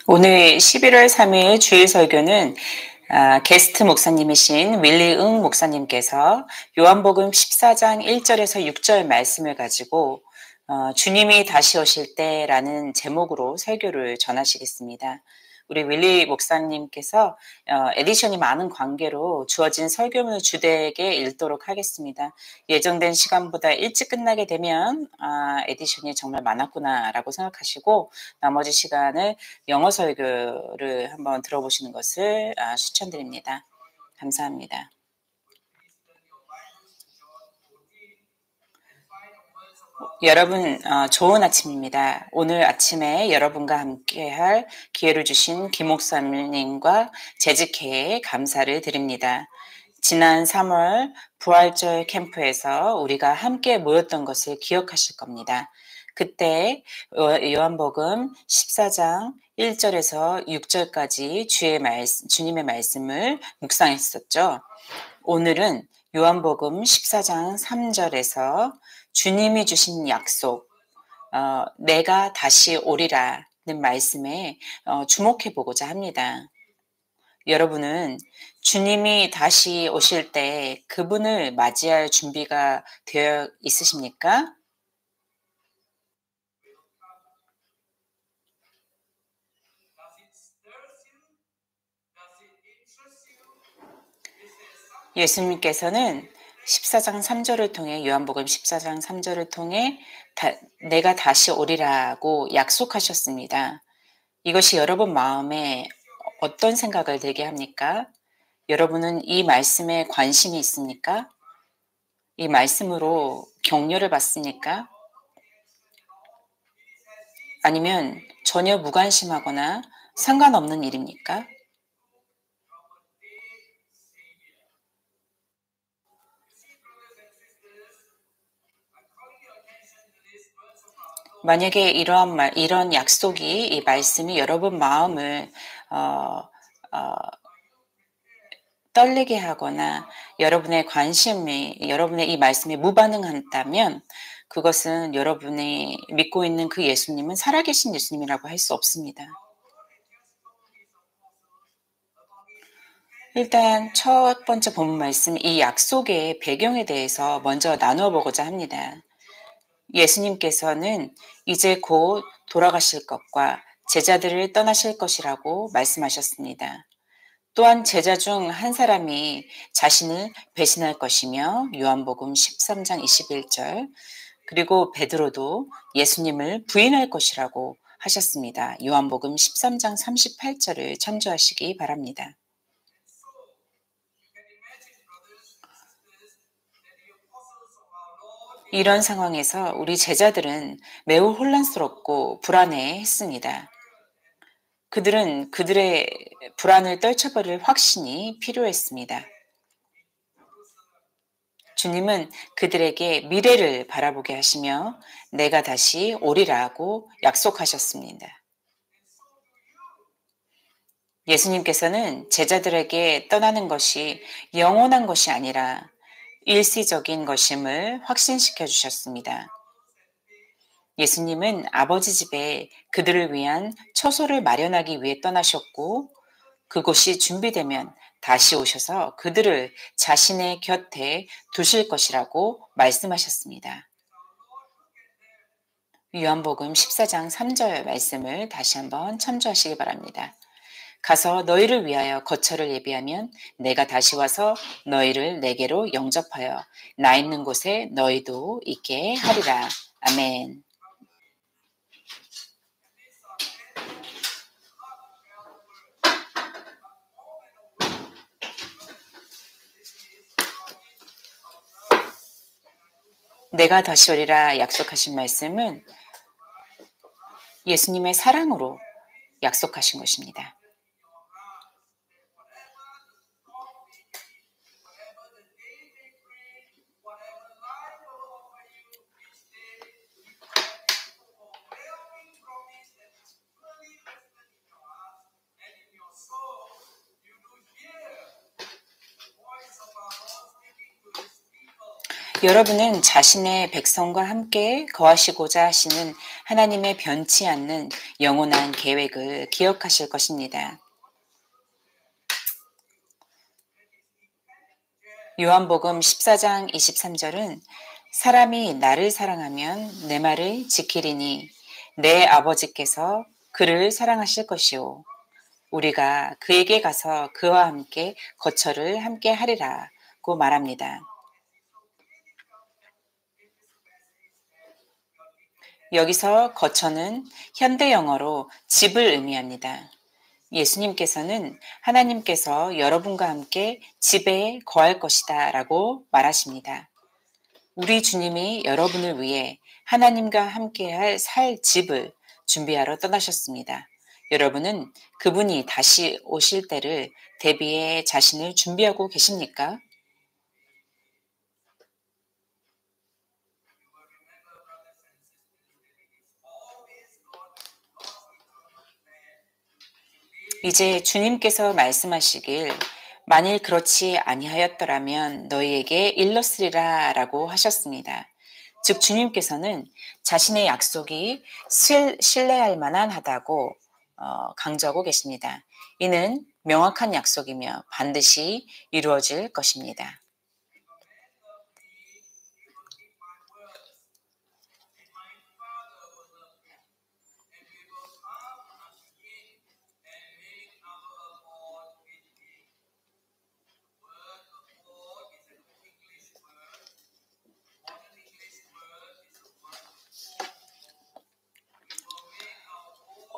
오늘 11월 3일 주일 설교는 게스트 목사님이신 윌리 응 목사님께서 요한복음 14장 1절에서 6절 말씀을 가지고 주님이 다시 오실 때라는 제목으로 설교를 전하시겠습니다. 우리 윌리 목사님께서 에디션이 많은 관계로 주어진 설교문을 주되게 읽도록 하겠습니다. 예정된 시간보다 일찍 끝나게 되면 에디션이 정말 많았구나라고 생각하시고 나머지 시간을 영어 설교를 한번 들어보시는 것을 추천드립니다. 감사합니다. 여러분 좋은 아침입니다. 오늘 아침에 여러분과 함께할 기회를 주신 김 목사님과 재직회에 감사를 드립니다. 지난 3월 부활절 캠프에서 우리가 함께 모였던 것을 기억하실 겁니다. 그때 요한복음 14장 1절에서 6절까지 주님의 말씀을 묵상했었죠. 오늘은 요한복음 14장 3절에서 주님이 주신 약속, 내가 다시 오리라는 말씀에 주목해 보고자 합니다. 여러분은 주님이 다시 오실 때 그분을 맞이할 준비가 되어 있으십니까? 예수님께서는 14장 3절을 통해 요한복음 14장 3절을 통해 내가 다시 오리라고 약속하셨습니다. 이것이 여러분 마음에 어떤 생각을 들게 합니까? 여러분은 이 말씀에 관심이 있습니까? 이 말씀으로 격려를 받습니까? 아니면 전혀 무관심하거나 상관없는 일입니까? 만약에 이런 약속이, 이 말씀이 여러분 마음을 떨리게 하거나 여러분의 이 말씀에 무반응한다면 그것은 여러분이 믿고 있는 그 예수님은 살아계신 예수님이라고 할 수 없습니다. 일단 첫 번째 본문 말씀, 이 약속의 배경에 대해서 먼저 나누어 보고자 합니다. 예수님께서는 이제 곧 돌아가실 것과 제자들을 떠나실 것이라고 말씀하셨습니다. 또한 제자 중 한 사람이 자신을 배신할 것이며 요한복음 13장 21절, 그리고 베드로도 예수님을 부인할 것이라고 하셨습니다. 요한복음 13장 38절을 참조하시기 바랍니다. 이런 상황에서 우리 제자들은 매우 혼란스럽고 불안해했습니다. 그들은 그들의 불안을 떨쳐버릴 확신이 필요했습니다. 주님은 그들에게 미래를 바라보게 하시며 내가 다시 오리라고 약속하셨습니다. 예수님께서는 제자들에게 떠나는 것이 영원한 것이 아니라 일시적인 것임을 확신시켜 주셨습니다. 예수님은 아버지 집에 그들을 위한 처소를 마련하기 위해 떠나셨고 그곳이 준비되면 다시 오셔서 그들을 자신의 곁에 두실 것이라고 말씀하셨습니다. 요한복음 14장 3절 말씀을 다시 한번 참조하시기 바랍니다. 가서 너희를 위하여 거처를 예비하면 내가 다시 와서 너희를 내게로 영접하여 나 있는 곳에 너희도 있게 하리라. 아멘. 내가 다시 오리라 약속하신 말씀은 예수님의 사랑으로 약속하신 것입니다. 여러분은 자신의 백성과 함께 거하시고자 하시는 하나님의 변치 않는 영원한 계획을 기억하실 것입니다. 요한복음 14장 23절은 사람이 나를 사랑하면 내 말을 지키리니 내 아버지께서 그를 사랑하실 것이요 우리가 그에게 가서 그와 함께 거처를 함께 하리라고 말합니다. 여기서 거처는 현대 영어로 집을 의미합니다. 예수님께서는 하나님께서 여러분과 함께 집에 거할 것이다 라고 말하십니다. 우리 주님이 여러분을 위해 하나님과 함께할 살 집을 준비하러 떠나셨습니다. 여러분은 그분이 다시 오실 때를 대비해 자신을 준비하고 계십니까? 이제 주님께서 말씀하시길 만일 그렇지 아니하였더라면 너희에게 일렀으리라 라고 하셨습니다. 즉 주님께서는 자신의 약속이 신뢰할 만한 하다고 강조하고 계십니다. 이는 명확한 약속이며 반드시 이루어질 것입니다.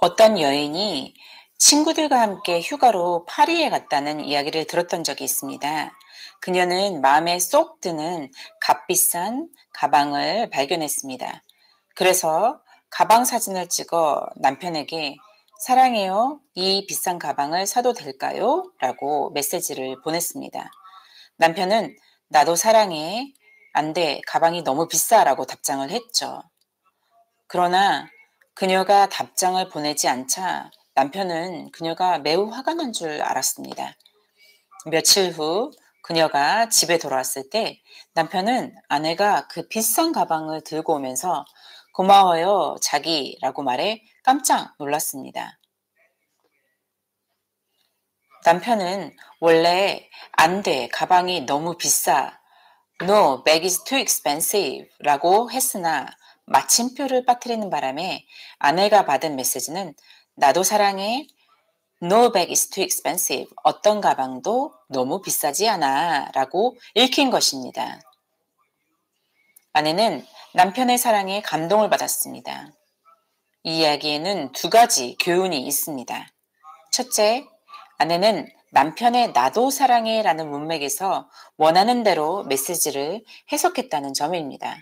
어떤 여인이 친구들과 함께 휴가로 파리에 갔다는 이야기를 들었던 적이 있습니다. 그녀는 마음에 쏙 드는 값비싼 가방을 발견했습니다. 그래서 가방 사진을 찍어 남편에게 사랑해요. 이 비싼 가방을 사도 될까요? 라고 메시지를 보냈습니다. 남편은 나도 사랑해. 안 돼. 가방이 너무 비싸. 라고 답장을 했죠. 그러나 그녀가 답장을 보내지 않자 남편은 그녀가 매우 화가 난 줄 알았습니다. 며칠 후 그녀가 집에 돌아왔을 때 남편은 아내가 그 비싼 가방을 들고 오면서 고마워요, 자기라고 말해 깜짝 놀랐습니다. 남편은 원래 안 돼, 가방이 너무 비싸. No, bag is too expensive 라고 했으나 마침표를 빠뜨리는 바람에 아내가 받은 메시지는 나도 사랑해. No bag is too expensive. 어떤 가방도 너무 비싸지 않아 라고 읽힌 것입니다. 아내는 남편의 사랑에 감동을 받았습니다. 이 이야기에는 두 가지 교훈이 있습니다. 첫째, 아내는 남편의 나도 사랑해 라는 문맥에서 원하는 대로 메시지를 해석했다는 점입니다.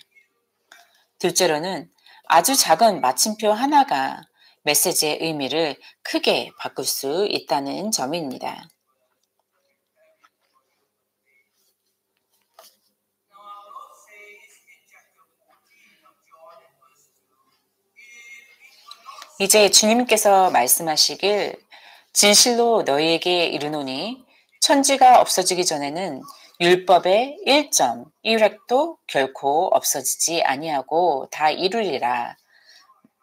둘째로는 아주 작은 마침표 하나가 메시지의 의미를 크게 바꿀 수 있다는 점입니다. 이제 주님께서 말씀하시길 진실로 너희에게 이르노니 천지가 없어지기 전에는 율법의 1점, 1획도 결코 없어지지 아니하고 다 이루리라.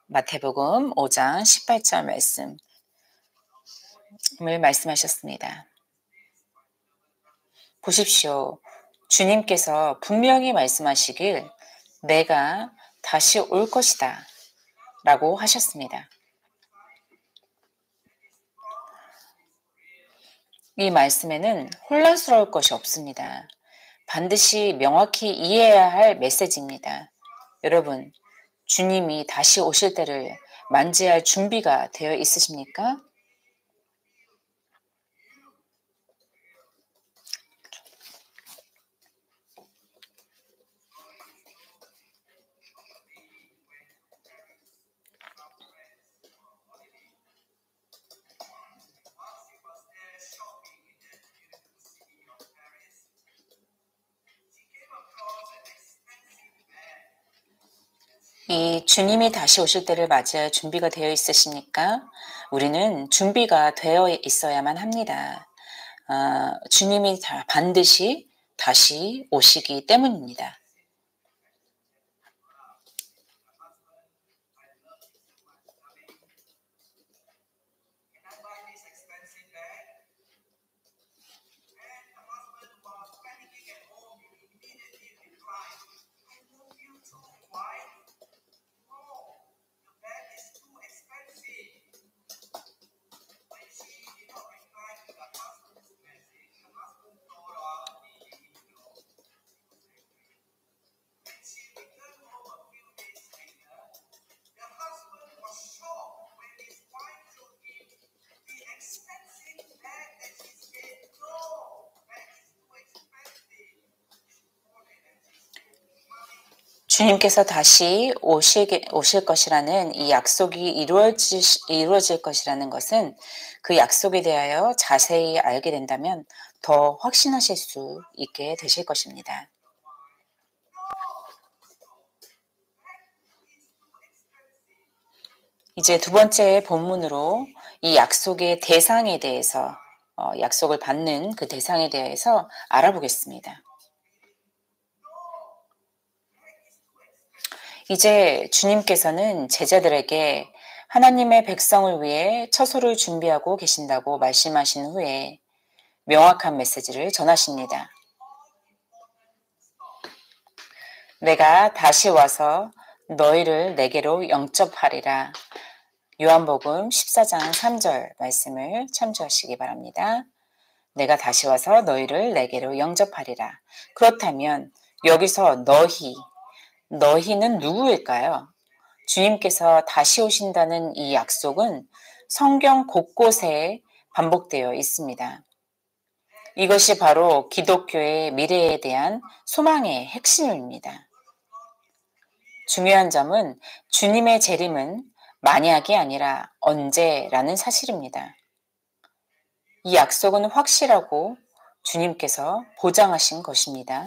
마태복음 5장 18절 말씀을 말씀하셨습니다. 보십시오. 주님께서 분명히 말씀하시길 내가 다시 올 것이다 라고 하셨습니다. 이 말씀에는 혼란스러울 것이 없습니다. 반드시 명확히 이해해야 할 메시지입니다. 여러분, 주님이 다시 오실 때를 맞이할 준비가 되어 있으십니까? 이 주님이 다시 오실 때를 맞이할 준비가 되어 있으십니까? 우리는 준비가 되어 있어야만 합니다. 주님이 반드시 다시 오시기 때문입니다. 주님께서 다시 오실 것이라는 이 약속이 이루어질 것이라는 것은 그 약속에 대하여 자세히 알게 된다면 더 확신하실 수 있게 되실 것입니다. 이제 두 번째 본문으로 이 약속의 대상에 대해서 약속을 받는 그 대상에 대해서 알아보겠습니다. 이제 주님께서는 제자들에게 하나님의 백성을 위해 처소를 준비하고 계신다고 말씀하신 후에 명확한 메시지를 전하십니다. 내가 다시 와서 너희를 내게로 영접하리라. 요한복음 14장 3절 말씀을 참조하시기 바랍니다. 내가 다시 와서 너희를 내게로 영접하리라. 그렇다면 여기서 너희는 누구일까요? 주님께서 다시 오신다는 이 약속은 성경 곳곳에 반복되어 있습니다. 이것이 바로 기독교의 미래에 대한 소망의 핵심입니다. 중요한 점은 주님의 재림은 만약이 아니라 언제라는 사실입니다. 이 약속은 확실하고 주님께서 보장하신 것입니다.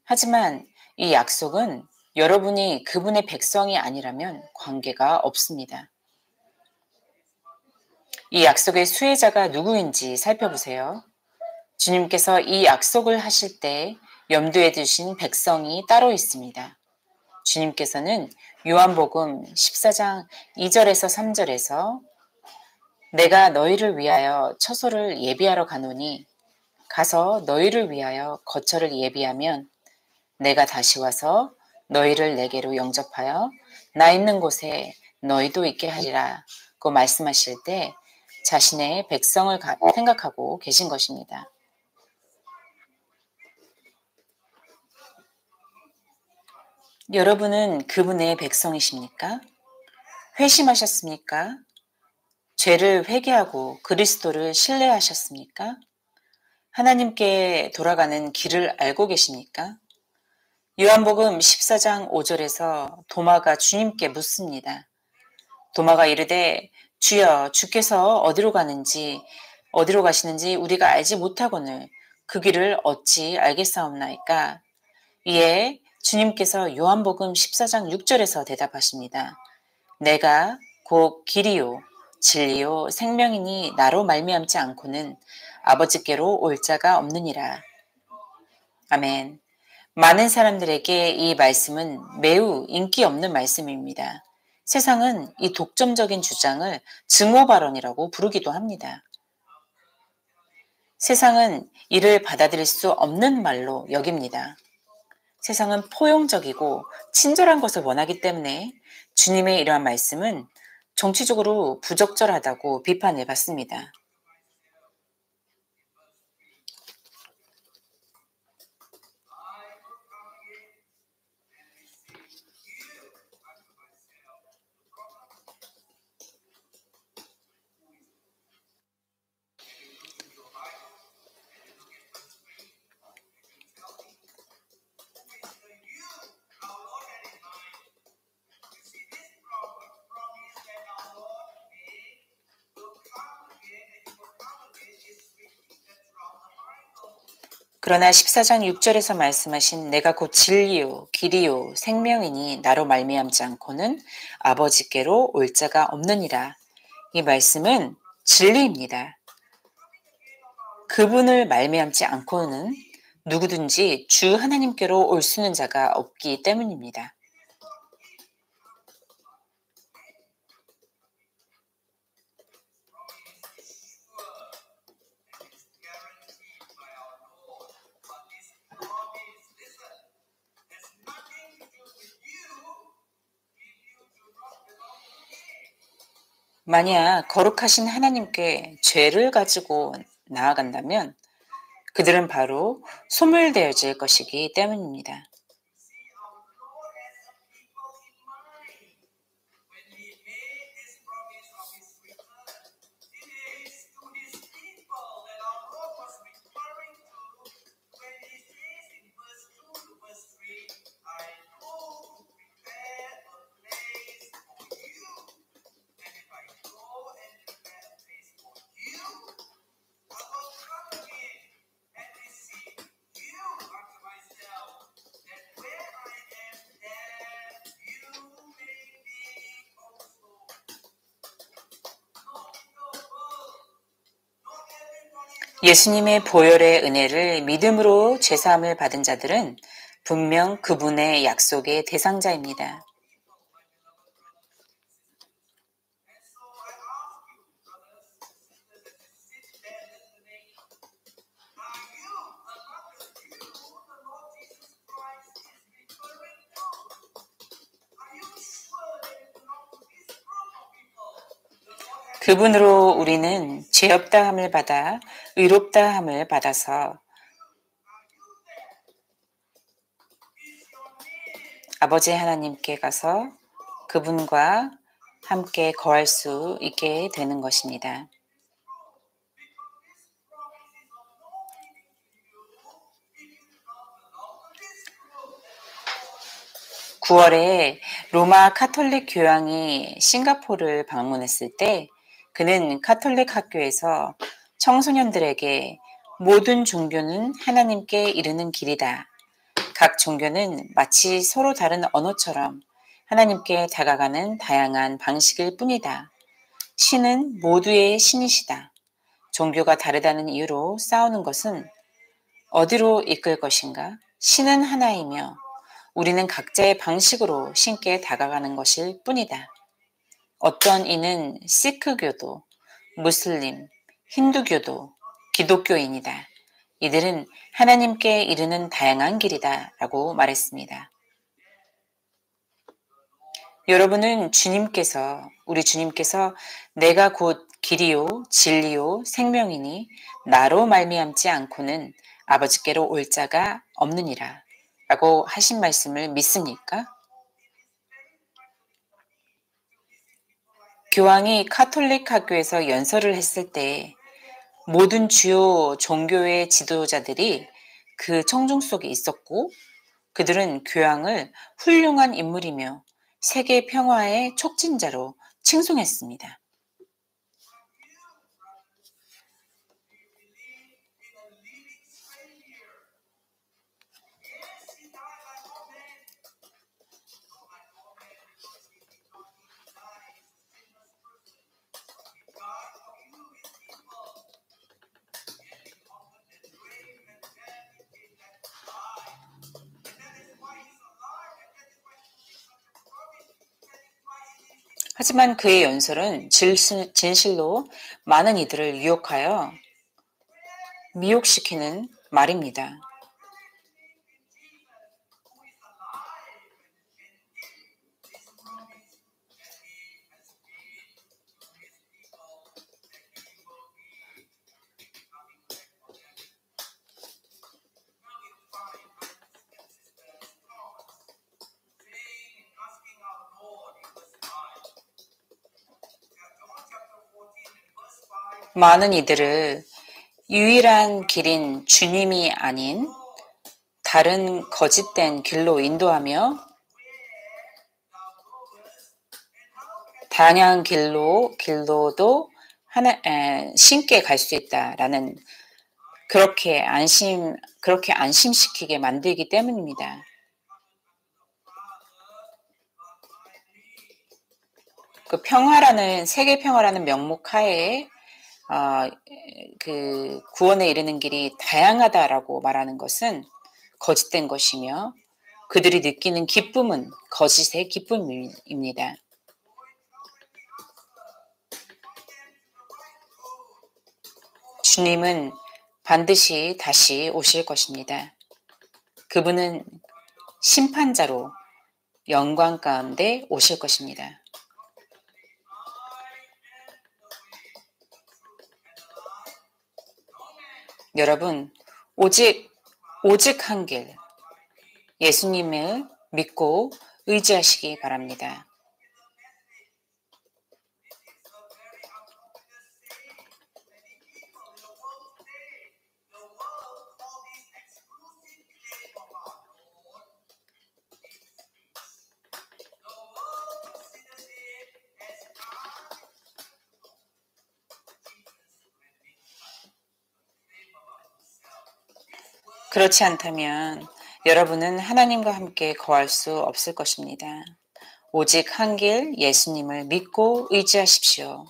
하지만 이 약속은 여러분이 그분의 백성이 아니라면 관계가 없습니다. 이 약속의 수혜자가 누구인지 살펴보세요. 주님께서 이 약속을 하실 때 염두에 두신 백성이 따로 있습니다. 주님께서는 요한복음 14장 2절에서 3절에서 내가 너희를 위하여 처소를 예비하러 가노니 가서 너희를 위하여 거처를 예비하면 내가 다시 와서 너희를 내게로 영접하여 나 있는 곳에 너희도 있게 하리라고 말씀하실 때 자신의 백성을 생각하고 계신 것입니다. 여러분은 그분의 백성이십니까? 회심하셨습니까? 죄를 회개하고 그리스도를 신뢰하셨습니까? 하나님께 돌아가는 길을 알고 계십니까? 요한복음 14장 5절에서 도마가 주님께 묻습니다. 도마가 이르되 주여 주께서 어디로 가시는지 우리가 알지 못하거늘 그 길을 어찌 알겠사옵나이까? 이에 주님께서 요한복음 14장 6절에서 대답하십니다. 내가 곧 길이요 진리요 생명이니 나로 말미암지 않고는 아버지께로 올 자가 없느니라. 아멘. 많은 사람들에게 이 말씀은 매우 인기 없는 말씀입니다. 세상은 이 독점적인 주장을 증오 발언이라고 부르기도 합니다. 세상은 이를 받아들일 수 없는 말로 여깁니다. 세상은 포용적이고 친절한 것을 원하기 때문에 주님의 이러한 말씀은 정치적으로 부적절하다고 비판을 받습니다. 그러나 14장 6절에서 말씀하신 내가 곧 진리요 길이요 생명이니 나로 말미암지 않고는 아버지께로 올 자가 없느니라. 이 말씀은 진리입니다. 그분을 말미암지 않고는 누구든지 주 하나님께로 올 수 있는 자가 없기 때문입니다. 만약 거룩하신 하나님께 죄를 가지고 나아간다면 그들은 바로 소멸되어질 것이기 때문입니다. 예수님의 보혈의 은혜를 믿음으로 죄사함을 받은 자들은 분명 그분의 약속의 대상자입니다. 그분으로 우리는 죄 없다 함을 받아 의롭다 함을 받아서 아버지 하나님께 가서 그분과 함께 거할 수 있게 되는 것입니다. (9월에) 로마 카톨릭 교황이 싱가포르를 방문했을 때 그는 카톨릭 학교에서 청소년들에게 모든 종교는 하나님께 이르는 길이다. 각 종교는 마치 서로 다른 언어처럼 하나님께 다가가는 다양한 방식일 뿐이다. 신은 모두의 신이시다. 종교가 다르다는 이유로 싸우는 것은 어디로 이끌 것인가? 신은 하나이며 우리는 각자의 방식으로 신께 다가가는 것일 뿐이다. 어떤 이는 시크교도, 무슬림, 힌두교도, 기독교인이다. 이들은 하나님께 이르는 다양한 길이다 라고 말했습니다. 여러분은 우리 주님께서 내가 곧 길이요 진리요 생명이니 나로 말미암지 않고는 아버지께로 올 자가 없느니라 라고 하신 말씀을 믿습니까? 교황이 카톨릭 학교에서 연설을 했을 때 모든 주요 종교의 지도자들이 그 청중 속에 있었고 그들은 교황을 훌륭한 인물이며 세계 평화의 촉진자로 칭송했습니다. 하지만 그의 연설은 진실로 많은 이들을 유혹하여 미혹시키는 말입니다. 많은 이들을 유일한 길인 주님이 아닌 다른 거짓된 길로 인도하며 다양한 길로도 신께 갈 수 있다라는 그렇게 안심시키게 만들기 때문입니다. 그 세계 평화라는 명목 하에 그 구원에 이르는 길이 다양하다라고 말하는 것은 거짓된 것이며 그들이 느끼는 기쁨은 거짓의 기쁨입니다. 주님은 반드시 다시 오실 것입니다. 그분은 심판자로 영광 가운데 오실 것입니다. 여러분, 오직 한 길, 예수님을 믿고 의지하시기 바랍니다. 그렇지 않다면 여러분은 하나님과 함께 거할 수 없을 것입니다. 오직 한 길 예수님을 믿고 의지하십시오.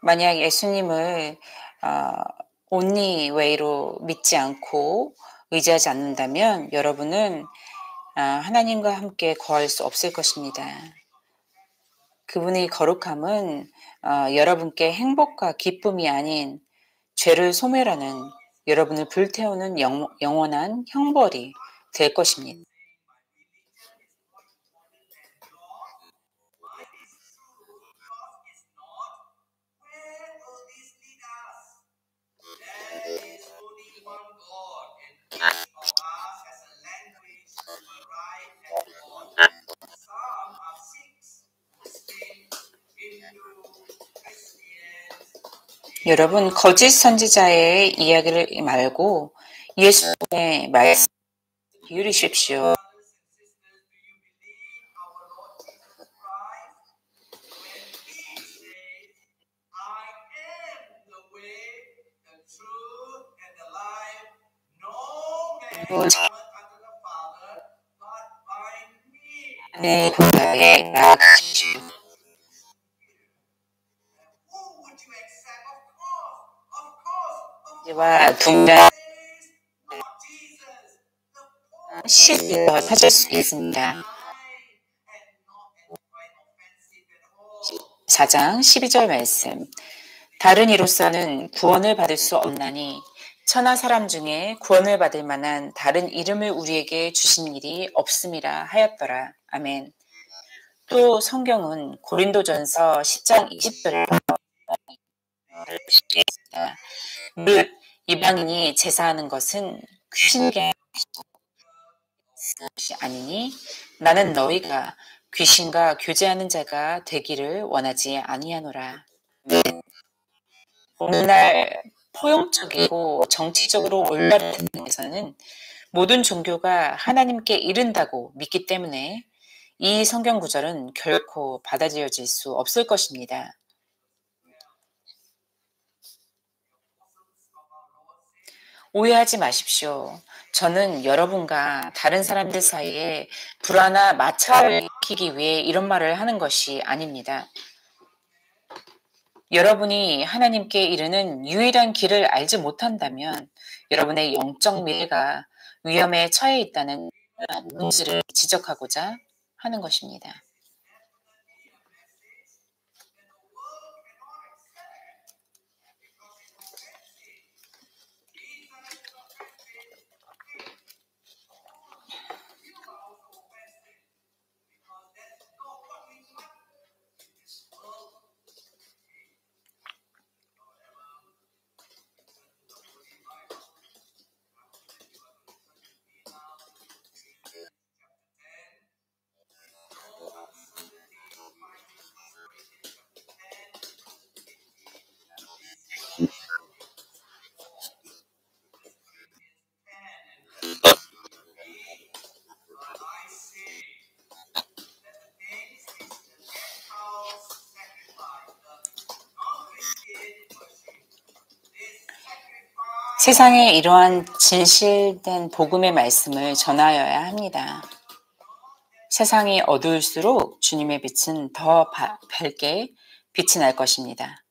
만약 예수님을 only way로 믿지 않고 의지하지 않는다면 여러분은 하나님과 함께 거할 수 없을 것입니다. 그분의 거룩함은 여러분께 행복과 기쁨이 아닌 죄를 소멸하는 여러분을 불태우는 영원한 형벌이 될 것입니다. 여러분, 거짓 선지자의 이야기를 말고 예수님의 말씀 기울이십시오. 네, 공자에 나아가십시오. 와 동일한 시를 찾을 수 있습니다. 4장 12절 말씀. 다른 이로서는 구원을 받을 수 없나니 천하 사람 중에 구원을 받을 만한 다른 이름을 우리에게 주신 일이 없음이라 하였더라. 아멘. 또 성경은 고린도전서 10장 20절에 물 이방인이 제사하는 것은 귀신에게 것이 아니니 나는 너희가 귀신과 교제하는 자가 되기를 원하지 아니하노라. 오늘날 포용적이고 정치적으로 올바른 세상에서는 모든 종교가 하나님께 이른다고 믿기 때문에 이 성경 구절은 결코 받아들여질 수 없을 것입니다. 오해하지 마십시오. 저는 여러분과 다른 사람들 사이에 불화나 마찰을 일으키기 위해 이런 말을 하는 것이 아닙니다. 여러분이 하나님께 이르는 유일한 길을 알지 못한다면 여러분의 영적 미래가 위험에 처해 있다는 문제를 지적하고자 하는 것입니다. 세상에 이러한 진실된 복음의 말씀을 전하여야 합니다. 세상이 어두울수록 주님의 빛은 더 밝게 빛이 날 것입니다.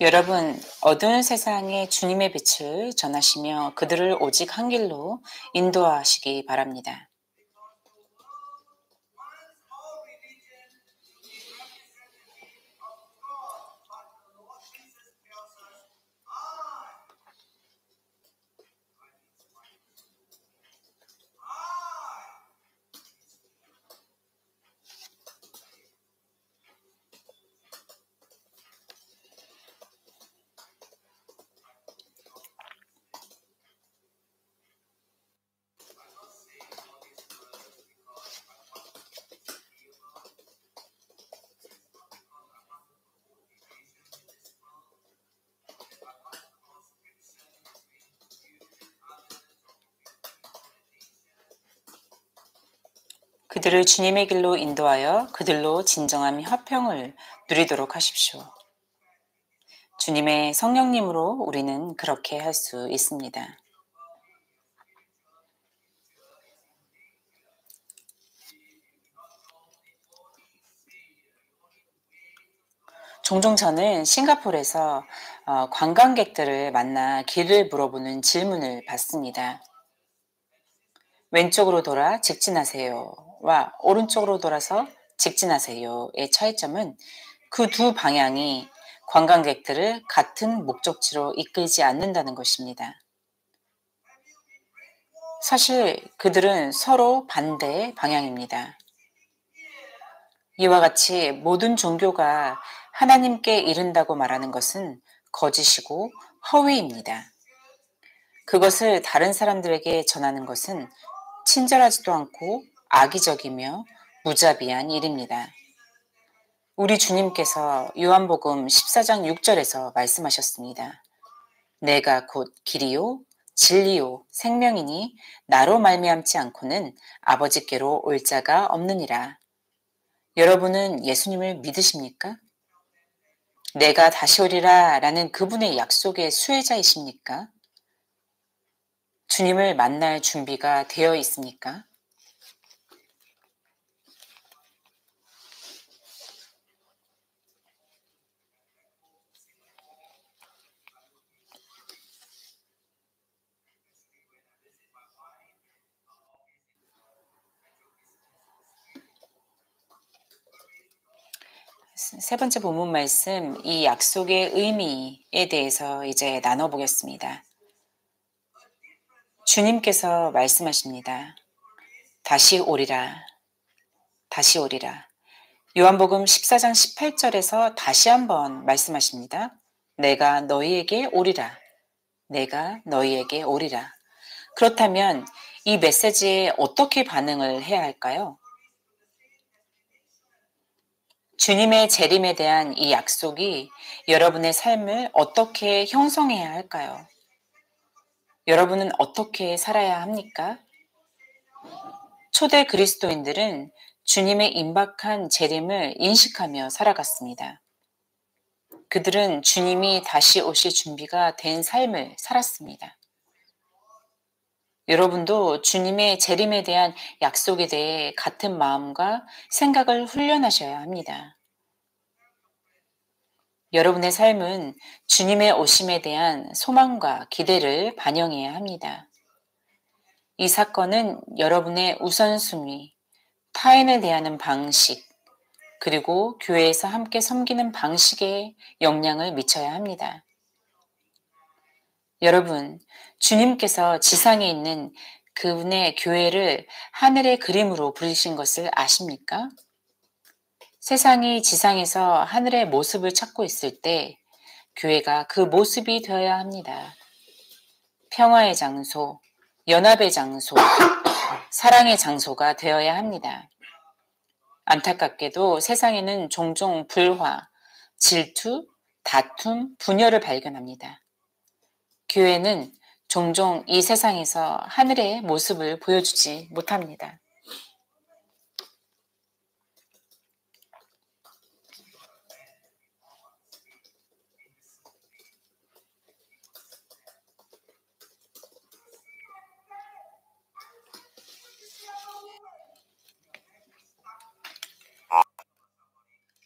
여러분, 어두운 세상에 주님의 빛을 전하시며 그들을 오직 한 길로 인도하시기 바랍니다. 그들을 주님의 길로 인도하여 그들로 진정한 화평을 누리도록 하십시오. 주님의 성령님으로 우리는 그렇게 할 수 있습니다. 종종 저는 싱가포르에서 관광객들을 만나 길을 물어보는 질문을 받습니다. 왼쪽으로 돌아 직진하세요와 오른쪽으로 돌아서 직진하세요의 차이점은 그 두 방향이 관광객들을 같은 목적지로 이끌지 않는다는 것입니다. 사실 그들은 서로 반대 방향입니다. 이와 같이 모든 종교가 하나님께 이른다고 말하는 것은 거짓이고 허위입니다. 그것을 다른 사람들에게 전하는 것은 친절하지도 않고 악의적이며 무자비한 일입니다. 우리 주님께서 요한복음 14장 6절에서 말씀하셨습니다. 내가 곧 길이요 진리요 생명이니 나로 말미암지 않고는 아버지께로 올 자가 없느니라. 여러분은 예수님을 믿으십니까? 내가 다시 오리라 라는 그분의 약속의 수혜자이십니까? 주님을 만날 준비가 되어 있습니까? 세 번째 본문 말씀, 이 약속의 의미에 대해서 이제 나눠보겠습니다. 주님께서 말씀하십니다. 다시 오리라. 다시 오리라. 요한복음 14장 18절에서 다시 한번 말씀하십니다. 내가 너희에게 오리라. 내가 너희에게 오리라. 그렇다면 이 메시지에 어떻게 반응을 해야 할까요? 주님의 재림에 대한 이 약속이 여러분의 삶을 어떻게 형성해야 할까요? 여러분은 어떻게 살아야 합니까? 초대 그리스도인들은 주님의 임박한 재림을 인식하며 살아갔습니다. 그들은 주님이 다시 오실 준비가 된 삶을 살았습니다. 여러분도 주님의 재림에 대한 약속에 대해 같은 마음과 생각을 훈련하셔야 합니다. 여러분의 삶은 주님의 오심에 대한 소망과 기대를 반영해야 합니다. 이 사건은 여러분의 우선순위, 타인을 대하는 방식, 그리고 교회에서 함께 섬기는 방식에 영향을 미쳐야 합니다. 여러분, 주님께서 지상에 있는 그분의 교회를 하늘의 그림으로 부르신 것을 아십니까? 세상이 지상에서 하늘의 모습을 찾고 있을 때 교회가 그 모습이 되어야 합니다. 평화의 장소, 연합의 장소, 사랑의 장소가 되어야 합니다. 안타깝게도 세상에는 종종 불화, 질투, 다툼, 분열을 발견합니다. 교회는 종종 이 세상에서 하늘의 모습을 보여주지 못합니다.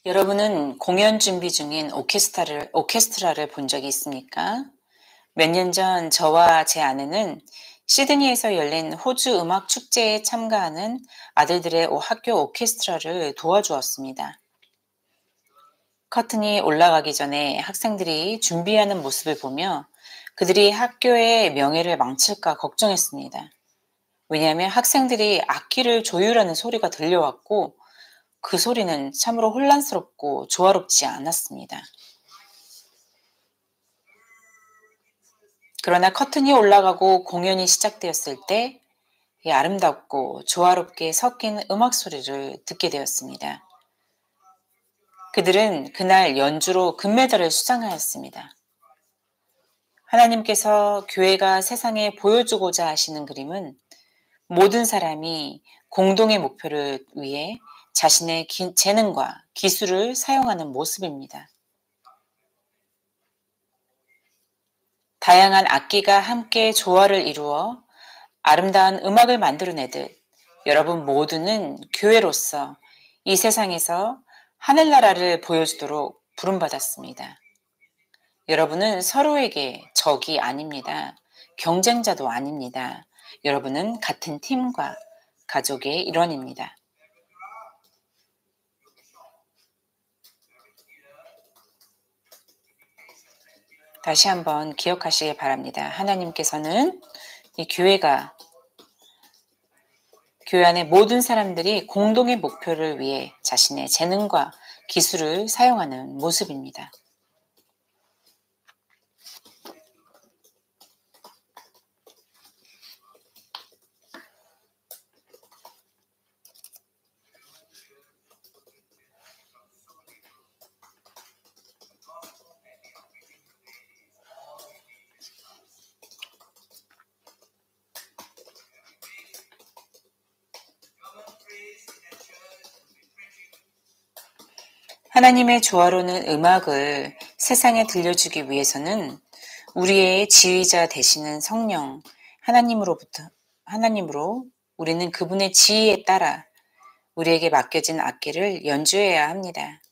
여러분은 공연 준비 중인 오케스트라를 본 적이 있습니까? 몇 년 전 저와 제 아내는 시드니에서 열린 호주 음악 축제에 참가하는 아들들의 학교 오케스트라를 도와주었습니다. 커튼이 올라가기 전에 학생들이 준비하는 모습을 보며 그들이 학교의 명예를 망칠까 걱정했습니다. 왜냐하면 학생들이 악기를 조율하는 소리가 들려왔고 그 소리는 참으로 혼란스럽고 조화롭지 않았습니다. 그러나 커튼이 올라가고 공연이 시작되었을 때 이 아름답고 조화롭게 섞인 음악 소리를 듣게 되었습니다. 그들은 그날 연주로 금메달을 수상하였습니다. 하나님께서 교회가 세상에 보여주고자 하시는 그림은 모든 사람이 공동의 목표를 위해 자신의 재능과 기술을 사용하는 모습입니다. 다양한 악기가 함께 조화를 이루어 아름다운 음악을 만들어내듯 여러분 모두는 교회로서 이 세상에서 하늘나라를 보여주도록 부름받았습니다. 여러분은 서로에게 적이 아닙니다. 경쟁자도 아닙니다. 여러분은 같은 팀과 가족의 일원입니다. 다시 한번 기억하시기 바랍니다. 하나님께서는 이 교회 안의 모든 사람들이 공동의 목표를 위해 자신의 재능과 기술을 사용하는 모습입니다. 하나님의 조화로운 음악을 세상에 들려주기 위해서는 우리의 지휘자 되시는 성령 하나님으로 우리는 그분의 지휘에 따라 우리에게 맡겨진 악기를 연주해야 합니다.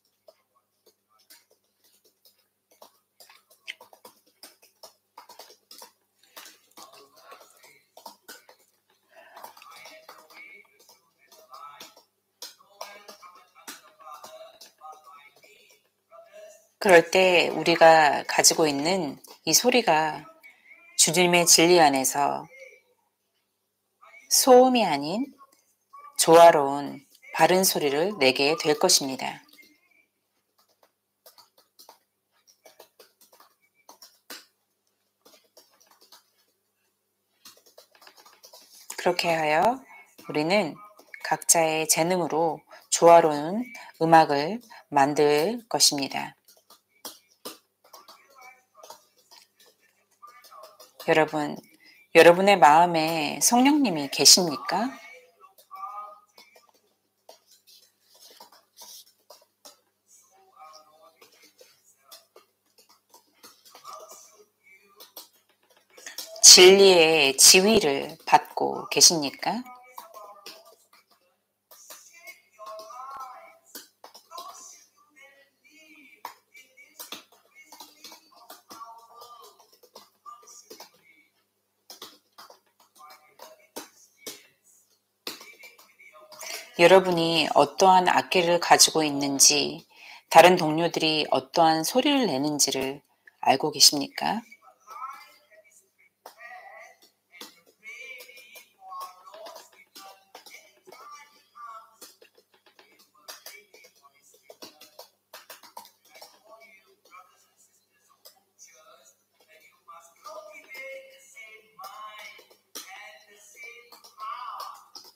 그럴 때 우리가 가지고 있는 이 소리가 주님의 진리 안에서 소음이 아닌 조화로운 바른 소리를 내게 될 것입니다. 그렇게 하여 우리는 각자의 재능으로 조화로운 음악을 만들 것입니다. 여러분의 마음에 성령님이 계십니까? 진리의 지휘를 받고 계십니까? 여러분이 어떠한 악기를 가지고 있는지, 다른 동료들이 어떠한 소리를 내는지를 알고 계십니까?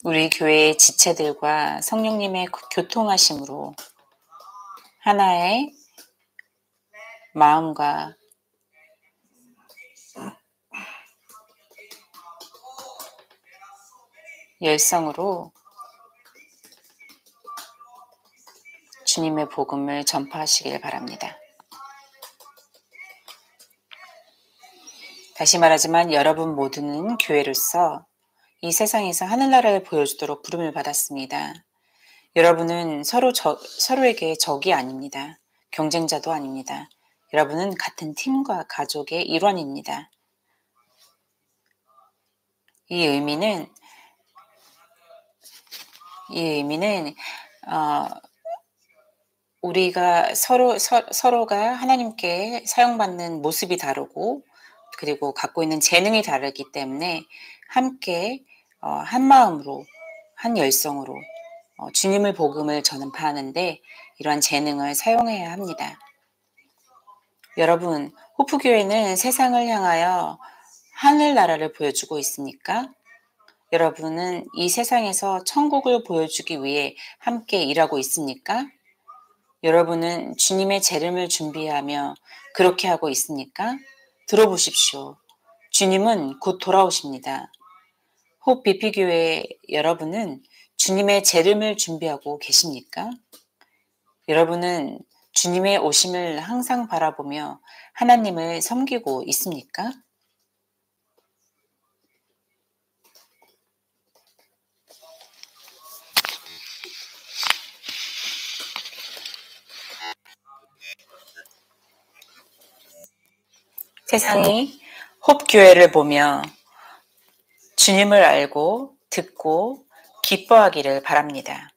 우리 교회의 지체들과 성령님의 교통하심으로 하나의 마음과 열성으로 주님의 복음을 전파하시길 바랍니다. 다시 말하지만 여러분 모두는 교회로서 이 세상에서 하늘나라를 보여주도록 부름을 받았습니다. 여러분은 서로에게 적이 아닙니다. 경쟁자도 아닙니다. 여러분은 같은 팀과 가족의 일원입니다. 이 의미는 우리가 서로가 하나님께 사용받는 모습이 다르고 그리고 갖고 있는 재능이 다르기 때문에 함께 한 마음으로 한 열성으로 주님의 복음을 전파하는데 이러한 재능을 사용해야 합니다. 여러분, 호프교회는 세상을 향하여 하늘나라를 보여주고 있습니까? 여러분은 이 세상에서 천국을 보여주기 위해 함께 일하고 있습니까? 여러분은 주님의 재림을 준비하며 그렇게 하고 있습니까? 들어보십시오. 주님은 곧 돌아오십니다. 홉 BP교회 여러분은 주님의 재림을 준비하고 계십니까? 여러분은 주님의 오심을 항상 바라보며 하나님을 섬기고 있습니까? 세상이 홉교회를 보며 주님을 알고 듣고 기뻐하기를 바랍니다.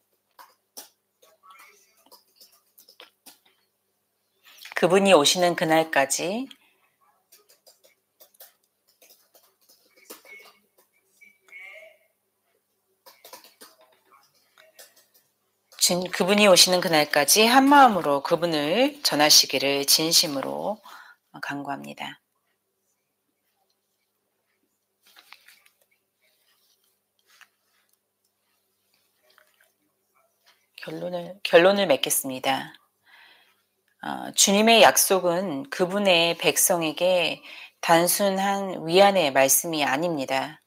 그분이 오시는 그날까지 그분이 오시는 그날까지 한마음으로 그분을 전하시기를 진심으로 간구합니다. 결론을 맺겠습니다. 주님의 약속은 그분의 백성에게 단순한 위안의 말씀이 아닙니다.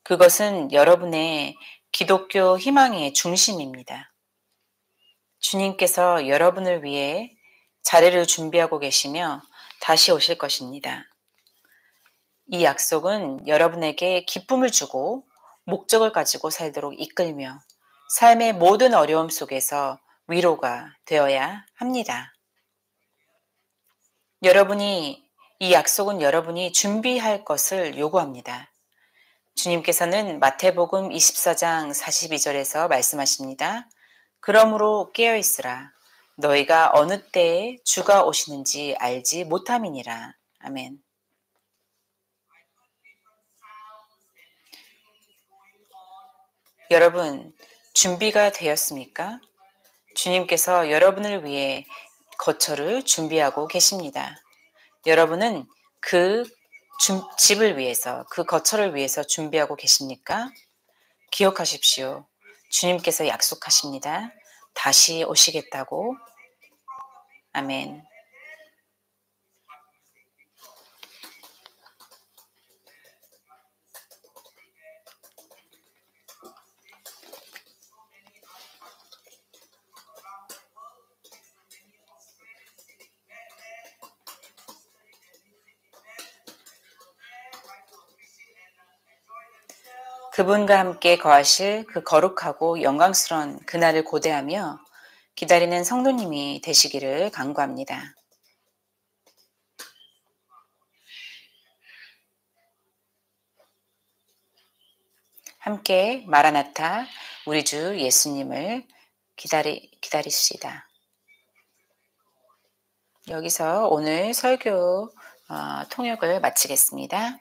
그것은 여러분의 기독교 희망의 중심입니다. 주님께서 여러분을 위해 자리를 준비하고 계시며 다시 오실 것입니다. 이 약속은 여러분에게 기쁨을 주고 목적을 가지고 살도록 이끌며 삶의 모든 어려움 속에서 위로가 되어야 합니다. 이 약속은 여러분이 준비할 것을 요구합니다. 주님께서는 마태복음 24장 42절에서 말씀하십니다. 그러므로 깨어 있으라. 너희가 어느 때에 주가 오시는지 알지 못함이니라. 아멘. 여러분, 준비가 되었습니까? 주님께서 여러분을 위해 거처를 준비하고 계십니다. 여러분은 그 집을 위해서, 그 거처를 위해서 준비하고 계십니까? 기억하십시오. 주님께서 약속하십니다. 다시 오시겠다고. 아멘. 그분과 함께 거하실 그 거룩하고 영광스러운 그날을 고대하며 기다리는 성도님이 되시기를 간구합니다. 함께 마라나타 우리 주 예수님을 기다리시다. 여기서 오늘 설교 통역을 마치겠습니다.